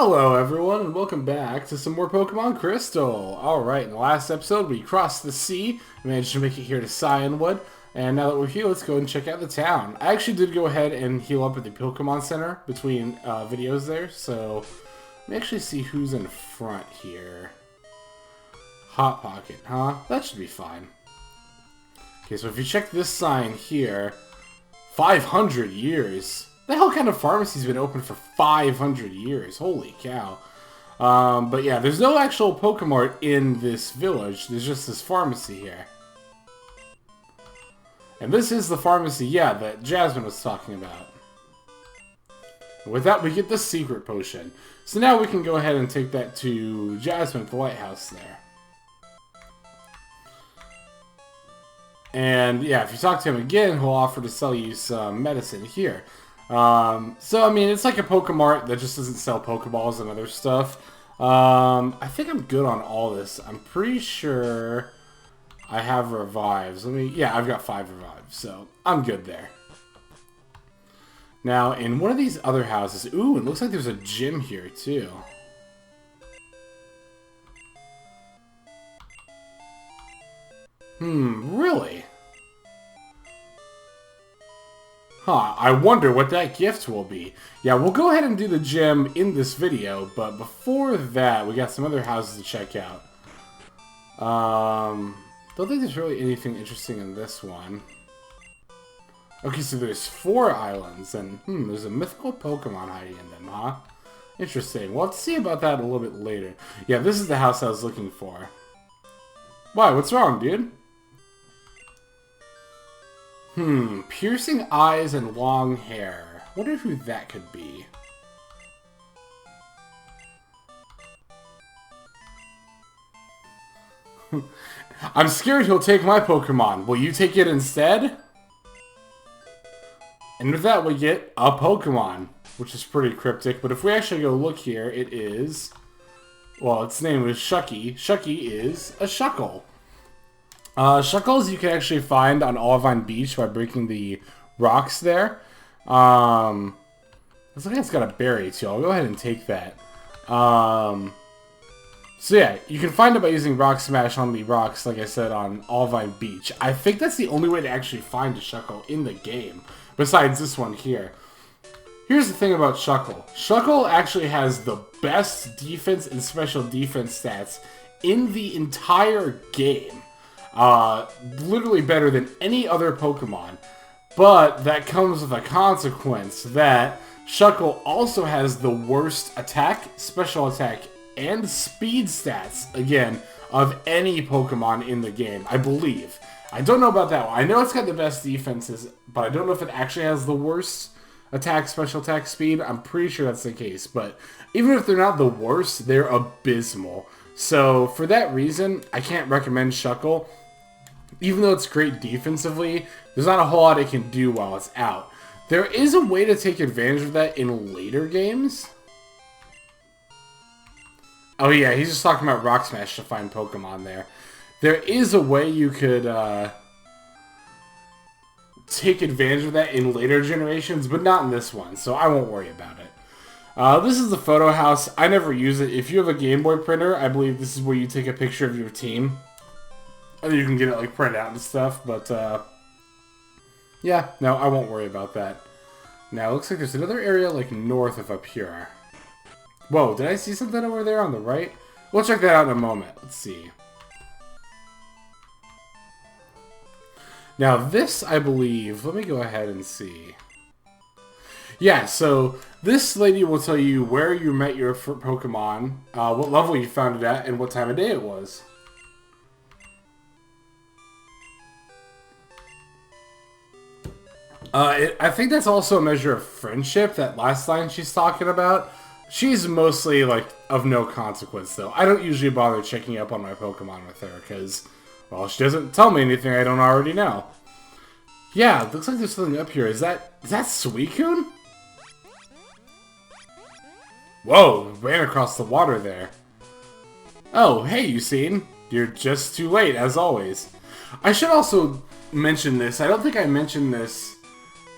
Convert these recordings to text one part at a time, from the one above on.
Hello everyone and welcome back to some more Pokemon Crystal. Alright, in the last episode we crossed the sea, managed to make it here to Cianwood, and now that we're here, let's go and check out the town. I actually did go ahead and heal up at the Pokemon Center between videos there, so let me actually see who's in front here. Hot Pocket, huh? That should be fine. Okay, so if you check this sign here, 500 years. The hell kind of pharmacy's been open for 500 years? Holy cow. But yeah, there's no actual Pokemart in this village. There's just this pharmacy here. And this is the pharmacy, yeah, that Jasmine was talking about. With that, we get the secret potion. So now we can go ahead and take that to Jasmine at the lighthouse there. And yeah, if you talk to him again, he'll offer to sell you some medicine here. So, I mean, it's like a Pokemart that just doesn't sell Pokeballs and other stuff. I think I'm good on all this. I'm pretty sure I have revives. Yeah, I've got 5 revives, so I'm good there. Now, in one of these other houses, ooh, it looks like there's a gym here, too. Really? Huh, I wonder what that gift will be. Yeah, we'll go ahead and do the gym in this video, but before that, we got some other houses to check out. Don't think there's really anything interesting in this one. Okay, so there's 4 islands, and there's a mythical Pokemon hiding in them, huh? Interesting. We'll have to see about that a little bit later. Yeah, this is the house I was looking for. Why, what's wrong, dude? Piercing eyes and long hair. Wonder who that could be. I'm scared he'll take my Pokemon. Will you take it instead? And with that, we get a Pokemon, which is pretty cryptic. But if we actually go look here, it is... Well, its name is Shucky. Shucky is a Shuckle. Shuckles you can actually find on Olivine Beach by breaking the rocks there. Looks like it's got a berry too. I'll go ahead and take that. So yeah, you can find it by using Rock Smash on the rocks, like I said, on Olivine Beach. I think that's the only way to actually find a Shuckle in the game, besides this one here. Here's the thing about Shuckle. Shuckle actually has the best defense and special defense stats in the entire game. Literally better than any other Pokemon. But that comes with a consequence that Shuckle also has the worst attack, special attack, and speed stats, again, of any Pokemon in the game, I believe. I don't know about that one. I know it's got the best defenses, but I don't know if it actually has the worst attack, special attack, speed. I'm pretty sure that's the case, but even if they're not the worst, they're abysmal. So, for that reason, I can't recommend Shuckle. Even though it's great defensively, there's not a whole lot it can do while it's out. There is a way to take advantage of that in later games. Oh yeah, he's just talking about Rock Smash to find Pokemon there. There is a way you could take advantage of that in later generations, but not in this one, so I won't worry about it. This is the photo house. I never use it. If you have a Game Boy printer, I believe this is where you take a picture of your team. And you can get it like printed out and stuff, but yeah, no, I won't worry about that. Now, it looks like there's another area like north of up here. Whoa, did I see something over there on the right? We'll check that out in a moment. Let's see. Now, this, I believe, let me go ahead and see. Yeah, so this lady will tell you where you met your Pokemon, what level you found it at, and what time of day it was. I think that's also a measure of friendship, that last line she's talking about. She's mostly, like, of no consequence, though. I don't usually bother checking up on my Pokemon with her, because, well, she doesn't tell me anything I don't already know. Yeah, it looks like there's something up here. Is that Suicune? Whoa, ran across the water there. Oh, hey, Usain. You're just too late, as always. I should also mention this. I don't think I mentioned this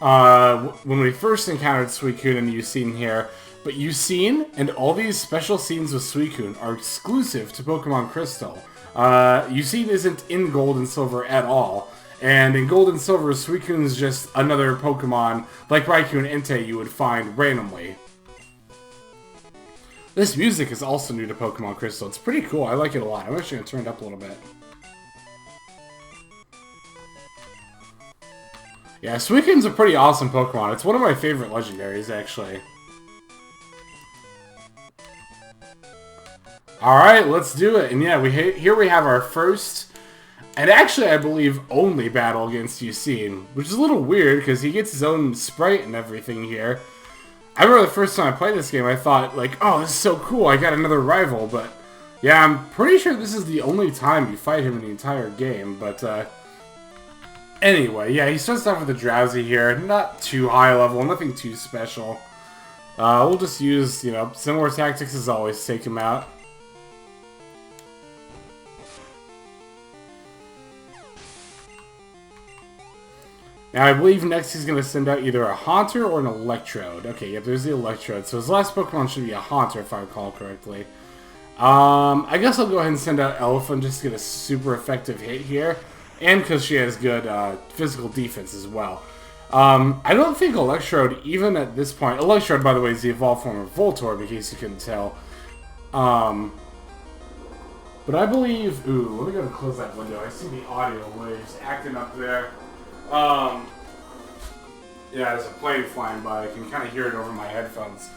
when we first encountered Suicune and Yucine here. But Yucine and all these special scenes with Suicune are exclusive to Pokemon Crystal. Yucine isn't in Gold and Silver at all. And in Gold and Silver, Suicune is just another Pokemon, like Raikou and Entei, you would find randomly. This music is also new to Pokemon Crystal. It's pretty cool. I like it a lot. I'm actually going to turn it up a little bit. Yeah, Suicune's a pretty awesome Pokemon. It's one of my favorite legendaries, actually. Alright, let's do it. And yeah, here we have our first, and actually I believe only battle against Yucine, which is a little weird because he gets his own sprite and everything here. I remember the first time I played this game, I thought, like, oh, this is so cool, I got another rival, but yeah, I'm pretty sure this is the only time you fight him in the entire game, but anyway, yeah, he starts off with a Drowsy here, not too high level, nothing too special. We'll just use, you know, similar tactics as always, take him out. Now, I believe next he's going to send out either a Haunter or an Electrode. Okay, yep, there's the Electrode. So his last Pokemon should be a Haunter, if I recall correctly. I guess I'll go ahead and send out Elephant just to get a super effective hit here. And because she has good physical defense as well. I don't think Electrode, even at this point... Electrode, by the way, is the evolved form of Voltorb, in case you couldn't tell. But I believe... Ooh, let me go and close that window. I see the audio waves acting up there. Yeah, there's a plane flying by. I can kind of hear it over my headphones.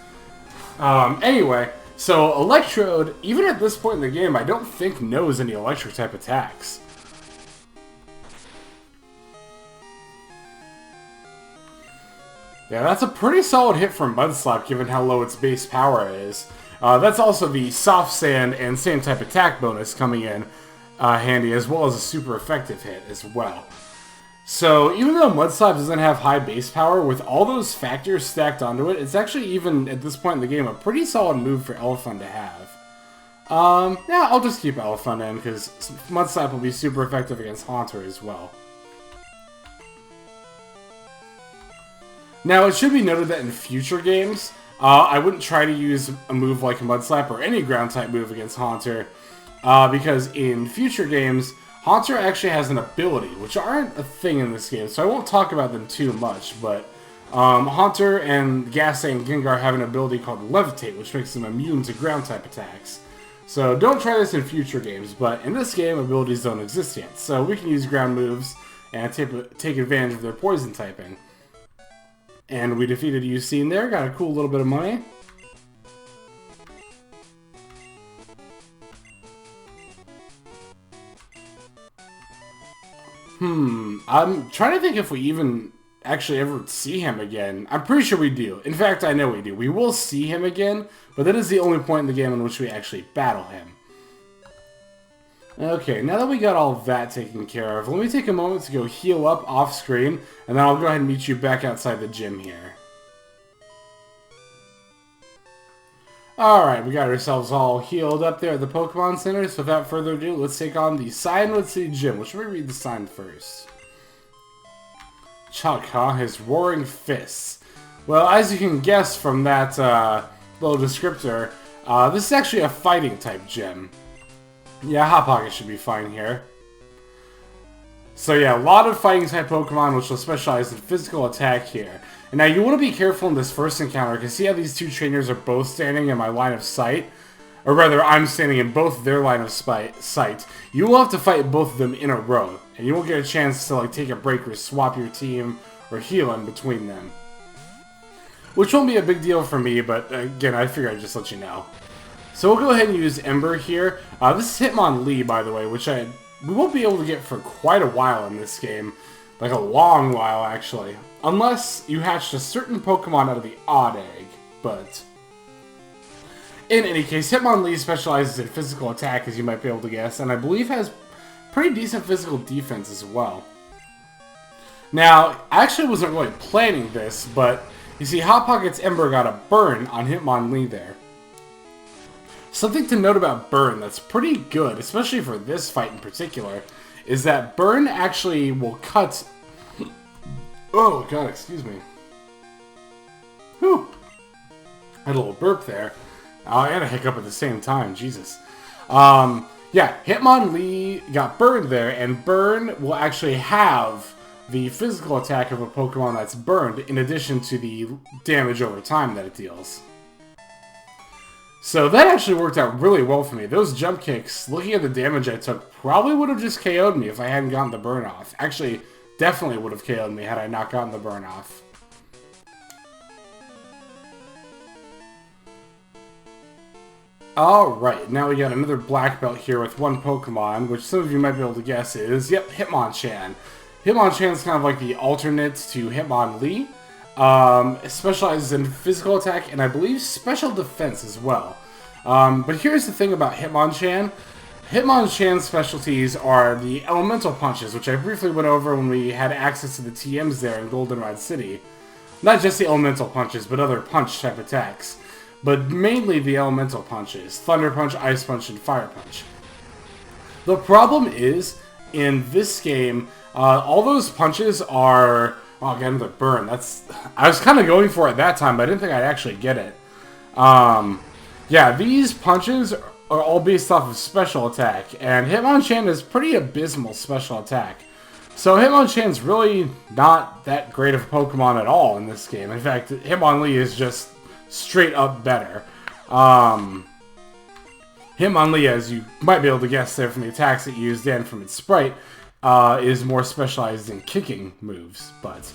Anyway, so Electrode, even at this point in the game, I don't think knows any electric type attacks. Yeah, that's a pretty solid hit from Mudslap, given how low its base power is. That's also the Soft Sand and Sand type attack bonus coming in handy, as well as a super effective hit as well. So, even though Mudslap doesn't have high base power, with all those factors stacked onto it, it's actually, even at this point in the game, a pretty solid move for Elephant to have. Yeah, I'll just keep Elephant in, because Mudslap will be super effective against Haunter as well. Now, it should be noted that in future games, I wouldn't try to use a move like Mudslap or any ground-type move against Haunter, because in future games, Haunter actually has an ability, which aren't a thing in this game, so I won't talk about them too much, but Haunter and Gastly and Gengar have an ability called Levitate, which makes them immune to ground-type attacks. So don't try this in future games, but in this game, abilities don't exist yet, so we can use ground moves and take advantage of their poison typing. And we defeated Yucine there, got a cool little bit of money. I'm trying to think if we even actually ever see him again. I'm pretty sure we do. In fact, I know we do. We will see him again, but that is the only point in the game in which we actually battle him. Okay, now that we got all that taken care of, let me take a moment to go heal up off screen, and then I'll go ahead and meet you back outside the gym here. Alright, we got ourselves all healed up there at the Pokemon Center, so without further ado, let's take on the Cianwood City Gym, which let me read the sign first. Chuck, huh? His roaring fists. Well, as you can guess from that little descriptor, this is actually a fighting type gym. Yeah, Hot Pocket should be fine here. So yeah, a lot of fighting type Pokemon which will specialize in physical attack here. And now you want to be careful in this first encounter, because see how these two trainers are both standing in my line of sight? Or rather, I'm standing in both their line of sight. You will have to fight both of them in a row, and you won't get a chance to like take a break or swap your team or heal in between them. Which won't be a big deal for me, but again, I figured I'd just let you know. So we'll go ahead and use Ember here. This is Hitmonlee, by the way, which we won't be able to get for quite a while in this game. Like a long while, actually. Unless you hatched a certain Pokemon out of the Odd Egg, but... In any case, Hitmonlee specializes in physical attack, as you might be able to guess, and I believe has pretty decent physical defense as well. Now, I actually wasn't really planning this, but you see Hot Pocket's Ember got a burn on Hitmonlee there. Something to note about Burn that's pretty good, especially for this fight in particular, is that Burn actually will cut Oh, God, excuse me. Whew. Had a little burp there. And a hiccup at the same time. Jesus. Yeah, Hitmonlee got burned there, and burn will actually have the physical attack of a Pokemon that's burned, in addition to the damage over time that it deals. So that actually worked out really well for me. Those jump kicks, looking at the damage I took, probably would have just KO'd me if I hadn't gotten the burn off. Actually, definitely would have KO'd me had I not gotten the burn off. Alright, now we got another black belt here with one Pokemon, which some of you might be able to guess is, yep, Hitmonchan. Hitmonchan's kind of like the alternate to Hitmonlee. It specializes in physical attack and I believe special defense as well. But here's the thing about Hitmonchan. Hitmonchan's specialties are the elemental punches, which I briefly went over when we had access to the TMs there in Goldenrod City. Not just the elemental punches, but other punch type attacks. But mainly the elemental punches. Thunder Punch, Ice Punch, and Fire Punch. The problem is, in this game, all those punches are... Oh, I got another burn. I was kind of going for it that time, but I didn't think I'd actually get it. Yeah, these punches are all based off of special attack, and Hitmonchan is pretty abysmal special attack. So Hitmonchan's really not that great of a Pokemon at all in this game. In fact, Hitmonlee is just straight up better. Hitmonlee, as you might be able to guess there from the attacks it used and from its sprite, is more specialized in kicking moves, but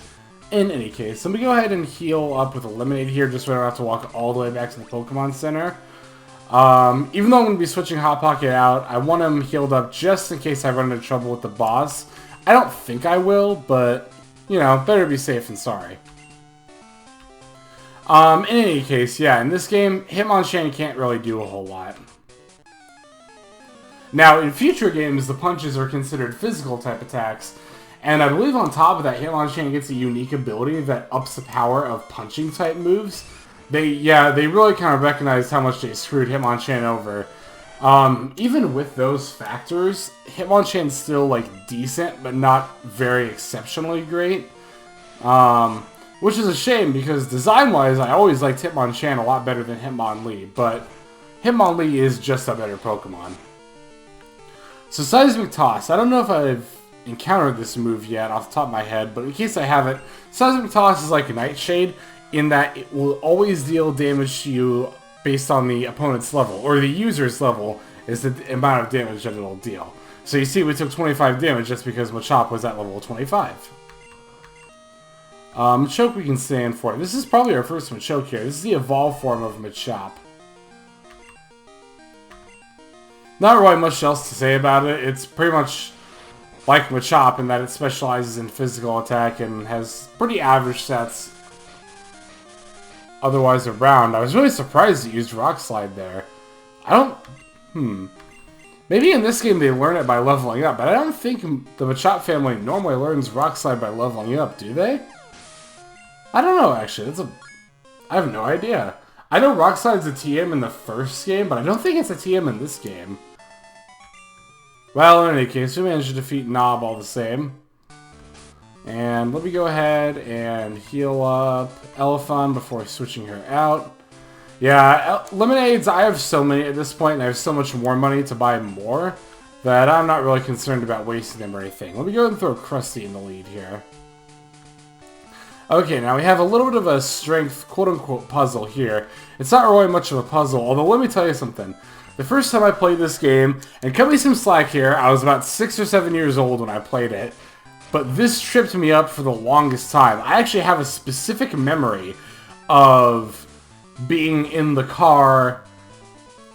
in any case, let me go ahead and heal up with a Lemonade here, just so I don't have to walk all the way back to the Pokemon Center. Even though I'm going to be switching Hot Pocket out, I want him healed up just in case I run into trouble with the boss. I don't think I will, but, you know, better be safe than sorry. In any case, yeah, in this game, Hitmonchan can't really do a whole lot. Now, in future games, the punches are considered physical type attacks, and I believe on top of that, Hitmonchan gets a unique ability that ups the power of punching type moves. They really kind of recognized how much they screwed Hitmonchan over. Even with those factors, Hitmonchan's still, like, decent, but not very exceptionally great. Which is a shame, because design-wise, I always liked Hitmonchan a lot better than Hitmonlee, but Hitmonlee is just a better Pokemon. So Seismic Toss, I don't know if I've encountered this move yet off the top of my head, but in case I haven't, Seismic Toss is like a Nightshade in that it will always deal damage to you based on the opponent's level, or the user's level is the amount of damage that it'll deal. So you see we took 25 damage just because Machop was at level 25. Machoke we can stand for. This is probably our first Machoke here. This is the evolved form of Machop. Not really much else to say about it. It's pretty much like Machop in that it specializes in physical attack and has pretty average stats otherwise around. I was really surprised it used Rock Slide there. Maybe in this game they learn it by leveling up, but I don't think the Machop family normally learns Rock Slide by leveling up, do they? I don't know, actually. I have no idea. I know Rock Slide's a TM in the first game, but I don't think it's a TM in this game. Well, in any case, we managed to defeat Knob all the same. And let me go ahead and heal up Elephant before switching her out. Yeah, Lemonades, I have so many at this point, and I have so much more money to buy more, that I'm not really concerned about wasting them or anything. Let me go ahead and throw Krusty in the lead here. Okay, now we have a little bit of a strength, quote-unquote, puzzle here. It's not really much of a puzzle, although let me tell you something. The first time I played this game, and cut me some slack here, I was about 6 or 7 years old when I played it, but this tripped me up for the longest time. I actually have a specific memory of being in the car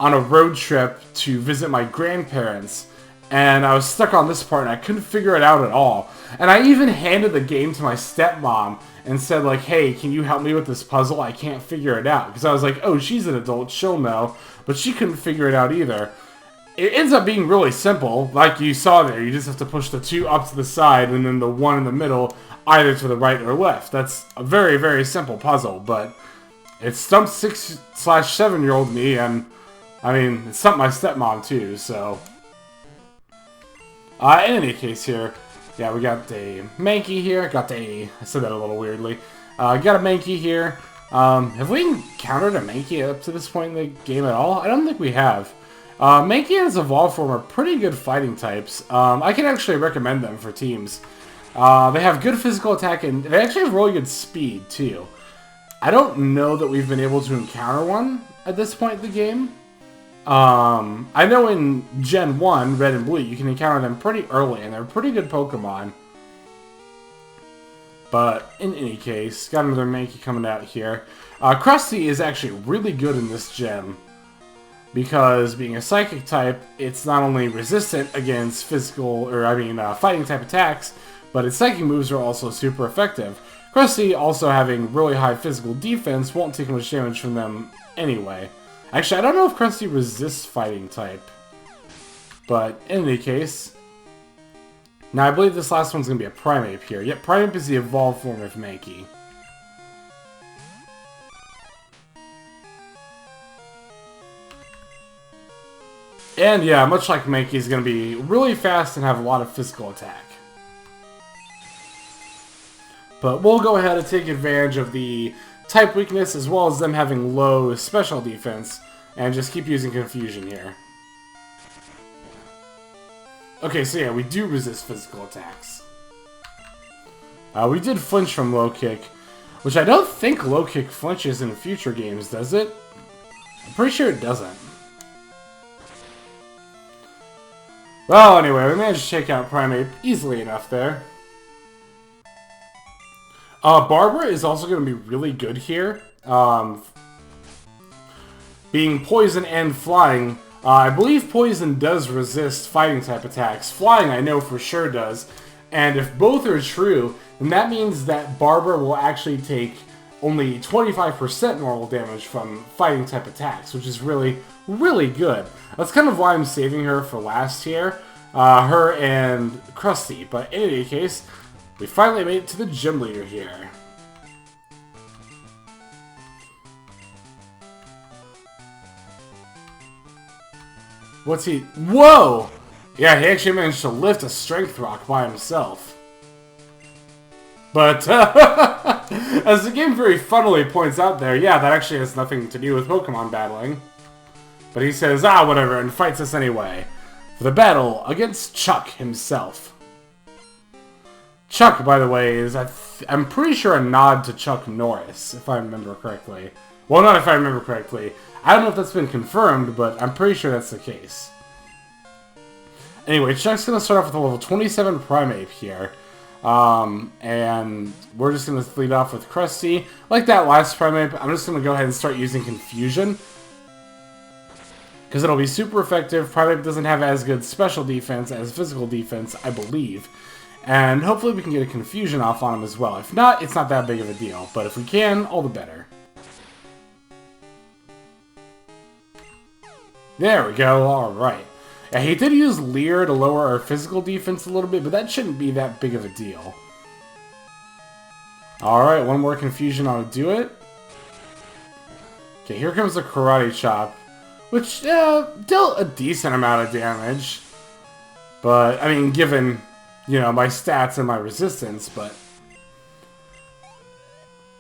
on a road trip to visit my grandparents, and I was stuck on this part and I couldn't figure it out at all. And I even handed the game to my stepmom and said, like, hey, can you help me with this puzzle? I can't figure it out. Because I was like, oh, she's an adult, she'll know. But she couldn't figure it out either. It ends up being really simple. Like you saw there, you just have to push the 2 up to the side and then the 1 in the middle, either to the right or left. That's a very, very simple puzzle, but it stumped 6/7-year-old me, and, I mean, it stumped my stepmom too, so... in any case here, Yeah, we got a Mankey here. I said that a little weirdly. Got a Mankey here. Have we encountered a Mankey up to this point in the game at all? I don't think we have. Mankey and his evolved form are pretty good fighting types. I can actually recommend them for teams. They have good physical attack, and they actually have really good speed, too. I don't know that we've been able to encounter one at this point in the game. I know in Gen 1, Red and Blue, you can encounter them pretty early, and they're pretty good Pokemon. But, in any case, got another Mankey coming out here. Krusty is actually really good in this gym, because being a Psychic type, it's not only resistant against fighting type attacks, but its Psychic moves are also super effective. Krusty, also having really high physical defense, won't take much damage from them anyway. Actually, I don't know if Krusty resists fighting type. But, in any case... Now, I believe this last one's going to be a Primeape here. Yep, Primeape is the evolved form of Mankey. And yeah, much like Mankey, is going to be really fast and have a lot of physical attack. But we'll go ahead and take advantage of the type weakness as well as them having low special defense and just keep using Confusion here. Okay, so yeah, we do resist physical attacks. We did flinch from Low Kick, which I don't think Low Kick flinches in future games, does it? I'm pretty sure it doesn't. Well, anyway, we managed to take out Primeape easily enough there. Barbara is also going to be really good here. Being Poison and Flying, I believe Poison does resist fighting type attacks. Flying I know for sure does. And if both are true, then that means that Barbara will actually take only 25% normal damage from fighting type attacks, which is really, really good. That's kind of why I'm saving her for last here. Her and Krusty. But in any case, we finally made it to the gym leader here. What's he... Whoa! Yeah, he actually managed to lift a Strength Rock by himself. But, as the game very funnily points out there, yeah, that actually has nothing to do with Pokemon battling. But he says, ah, whatever, and fights us anyway. For the battle against Chuck himself. Chuck, by the way, is, I'm pretty sure, a nod to Chuck Norris, if I remember correctly. Well, not if I remember correctly. I don't know if that's been confirmed, but I'm pretty sure that's the case. Anyway, Chuck's going to start off with a level 27 Primeape here. And we're just going to lead off with Krusty. Like that last Primeape, I'm just going to go ahead and start using Confusion. Because it'll be super effective. Primeape doesn't have as good special defense as physical defense, I believe. And hopefully we can get a Confusion off on him as well. If not, it's not that big of a deal. But if we can, all the better. There we go, alright. Yeah, he did use Leer to lower our physical defense a little bit, but that shouldn't be that big of a deal. Alright, one more Confusion ought to do it. Okay, here comes the Karate Chop, which dealt a decent amount of damage. But, I mean, given, you know, my stats and my resistance, but...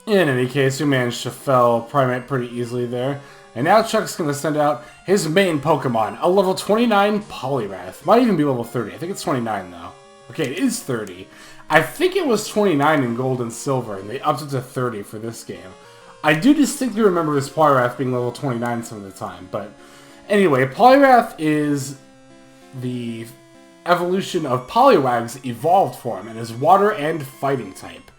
in any case, we managed to fell Primeape pretty easily there. And now Chuck's going to send out his main Pokemon, a level 29 Poliwrath. Might even be level 30. I think it's 29, though. Okay, it is 30. I think it was 29 in Gold and Silver, and they upped it to 30 for this game. I do distinctly remember this Poliwrath being level 29 some of the time, but... anyway, Poliwrath is the evolution of Poliwag's evolved form, and is water and fighting type.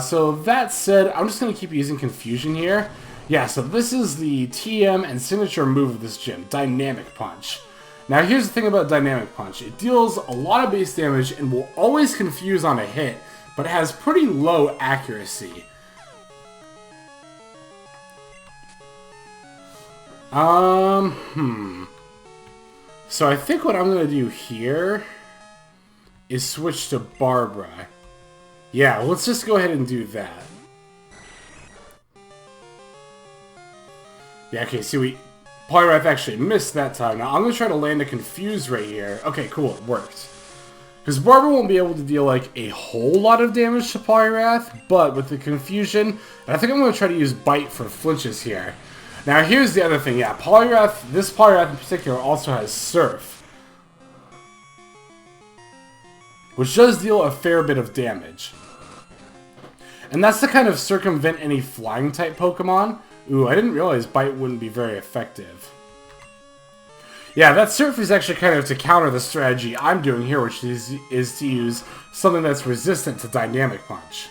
So that said, I'm just going to keep using Confusion here. Yeah, so this is the TM and signature move of this gym, Dynamic Punch. Now here's the thing about Dynamic Punch. It deals a lot of base damage and will always confuse on a hit, but it has pretty low accuracy. So I think what I'm going to do here is switch to Barbara. Yeah, let's just go ahead and do that. Yeah, okay, see, Poliwrath actually missed that time. Now, I'm going to try to land a Confuse right here. Okay, cool, it worked. Because Barber won't be able to deal, like, a whole lot of damage to Poliwrath, but with the confusion, and I think I'm going to try to use Bite for flinches here. Now, here's the other thing. Yeah, Poliwrath, this Poliwrath in particular also has Surf, which does deal a fair bit of damage. And that's to kind of circumvent any flying-type Pokemon. Ooh, I didn't realize Bite wouldn't be very effective. Yeah, that Surf is actually kind of to counter the strategy I'm doing here, which is to use something that's resistant to Dynamic Punch.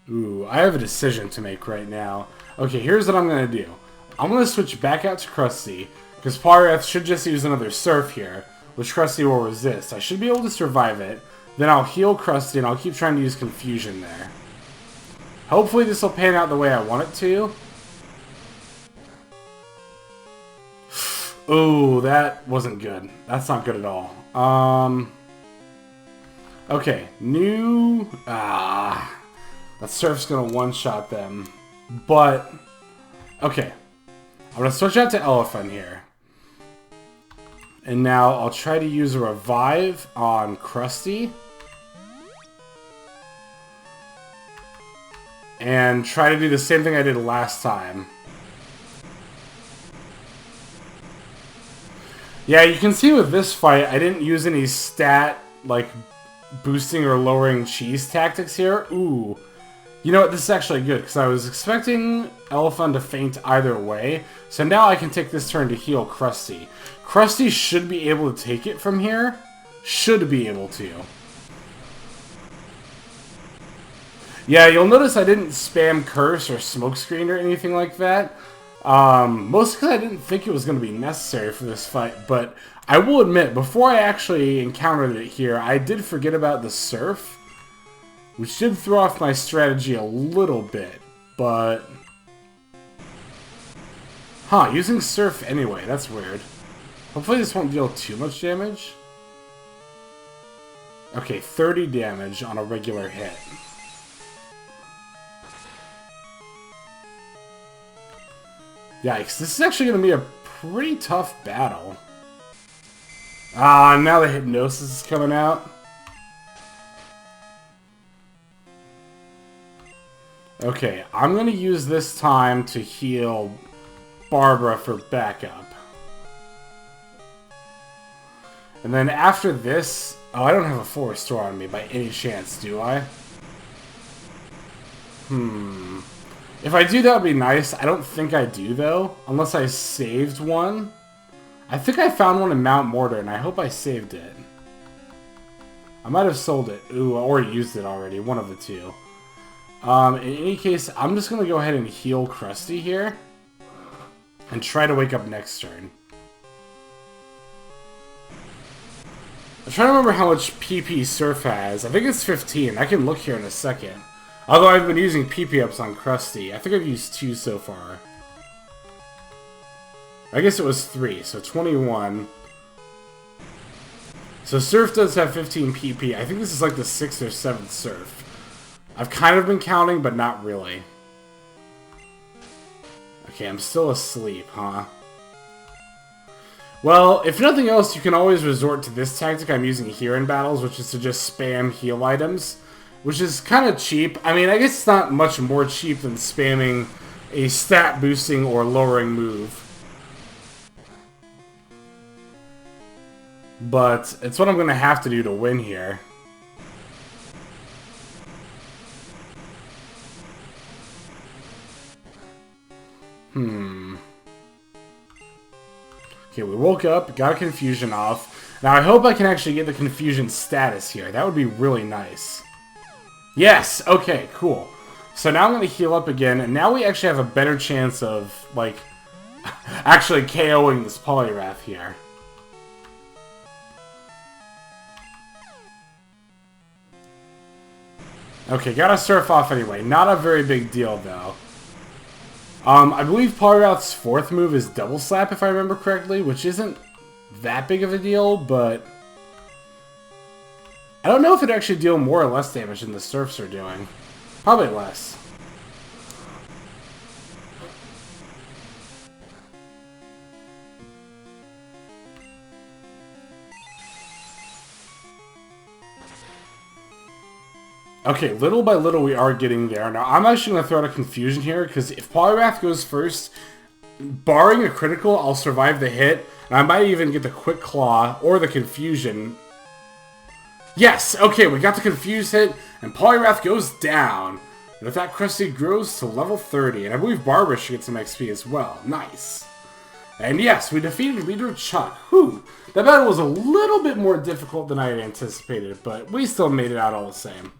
Ooh, I have a decision to make right now. Okay, here's what I'm going to do. I'm going to switch back out to Krusty, because Poliwrath should just use another Surf here, which Krusty will resist. I should be able to survive it. Then I'll heal Krusty, and I'll keep trying to use Confusion there. Hopefully this will pan out the way I want it to. Ooh, that wasn't good. That's not good at all. Okay, new... that Surf's gonna one-shot them. But, okay. I'm gonna switch out to Elephant here. And now I'll try to use a Revive on Krusty. And try to do the same thing I did last time. Yeah, you can see with this fight, I didn't use any stat, like, boosting or lowering cheese tactics here. Ooh. You know what, this is actually good, because I was expecting Elephant to faint either way. So now I can take this turn to heal Krusty. Krusty should be able to take it from here. Should be able to. Yeah, you'll notice I didn't spam Curse or Smokescreen or anything like that. Mostly because I didn't think it was going to be necessary for this fight. But I will admit, before I actually encountered it here, I did forget about the Surf, which did throw off my strategy a little bit. But... huh, using Surf anyway, that's weird. Hopefully this won't deal too much damage. Okay, 30 damage on a regular hit. Yikes, this is actually going to be a pretty tough battle. Ah, now the Hypnosis is coming out. Okay, I'm going to use this time to heal Barbara for backup. And then after this... oh, I don't have a full restore on me by any chance, do I? If I do, that would be nice. I don't think I do, though. Unless I saved one. I think I found one in Mount Mortar, and I hope I saved it. I might have sold it. Ooh, or used it already. One of the two. In any case, I'm just going to go ahead and heal Krusty here. And try to wake up next turn. I'm trying to remember how much PP Surf has. I think it's 15. I can look here in a second. Although I've been using PP ups on Krusty. I think I've used 2 so far. I guess it was 3, so 21. So Surf does have 15 PP. I think this is like the 6th or 7th Surf. I've kind of been counting, but not really. Okay, I'm still asleep, huh? Well, if nothing else, you can always resort to this tactic I'm using here in battles, which is to just spam heal items, which is kind of cheap. I mean, I guess it's not much more cheap than spamming a stat boosting or lowering move. But it's what I'm going to have to do to win here. Okay, we woke up, got a confusion off. Now I hope I can actually get the confusion status here. That would be really nice. Yes! Okay, cool. So now I'm going to heal up again, and now we actually have a better chance of, like, actually KOing this Poliwrath here. Okay, gotta Surf off anyway. Not a very big deal, though. I believe Poliwrath's 4th move is Double Slap, if I remember correctly, which isn't that big of a deal, but... I don't know if it actually deal more or less damage than the Surfs are doing. Probably less. Okay, little by little we are getting there. Now, I'm actually going to throw out a confusion here, because if Poliwrath goes first, barring a critical, I'll survive the hit, and I might even get the Quick Claw or the Confusion. Yes! Okay, we got the Confuse hit, and Poliwrath goes down. And with that, Krusty grows to level 30, and I believe Barbara should get some XP as well. Nice. And yes, we defeated Leader Chuck. Whew! That battle was a little bit more difficult than I had anticipated, but we still made it out all the same.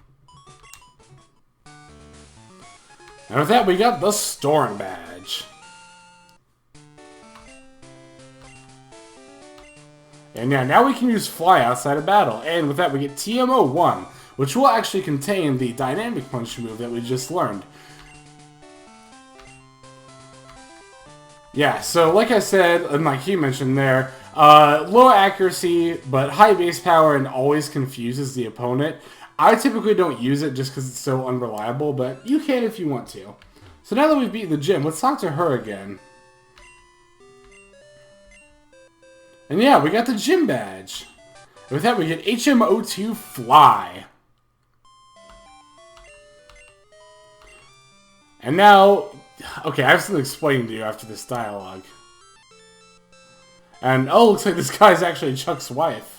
And with that, we got the Storm Badge. And yeah, now we can use Fly outside of battle. And with that, we get TMO1, which will actually contain the Dynamic Punch move that we just learned. Yeah, so like I said, and like he mentioned there, low accuracy, but high base power and always confuses the opponent. I typically don't use it just because it's so unreliable, but you can if you want to. So now that we've beaten the gym, let's talk to her again. And yeah, we got the gym badge. With that, we get HMO2 Fly. And now, okay, I have something to explain to you after this dialogue. And, oh, looks like this guy's actually Chuck's wife.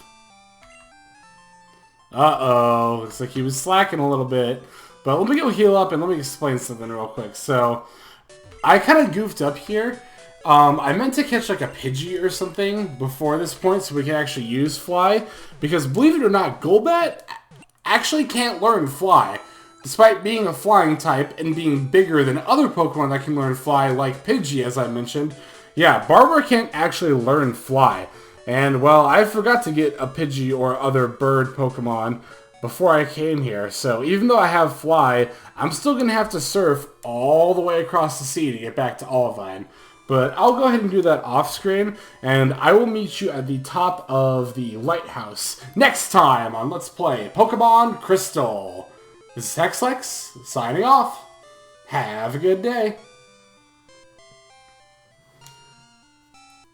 Uh-oh, looks like he was slacking a little bit. But let me go heal up and let me explain something real quick. So, I kind of goofed up here. I meant to catch like a Pidgey or something before this point so we can actually use Fly. Because believe it or not, Golbat actually can't learn Fly. Despite being a flying type and being bigger than other Pokemon that can learn Fly, like Pidgey as I mentioned. Yeah, Barbara can't actually learn Fly. And well, I forgot to get a Pidgey or other bird Pokemon before I came here. So even though I have Fly, I'm still going to have to surf all the way across the sea to get back to Olivine. But I'll go ahead and do that off screen, and I will meet you at the top of the lighthouse next time on Let's Play Pokemon Crystal. This is Hexlex, signing off. Have a good day.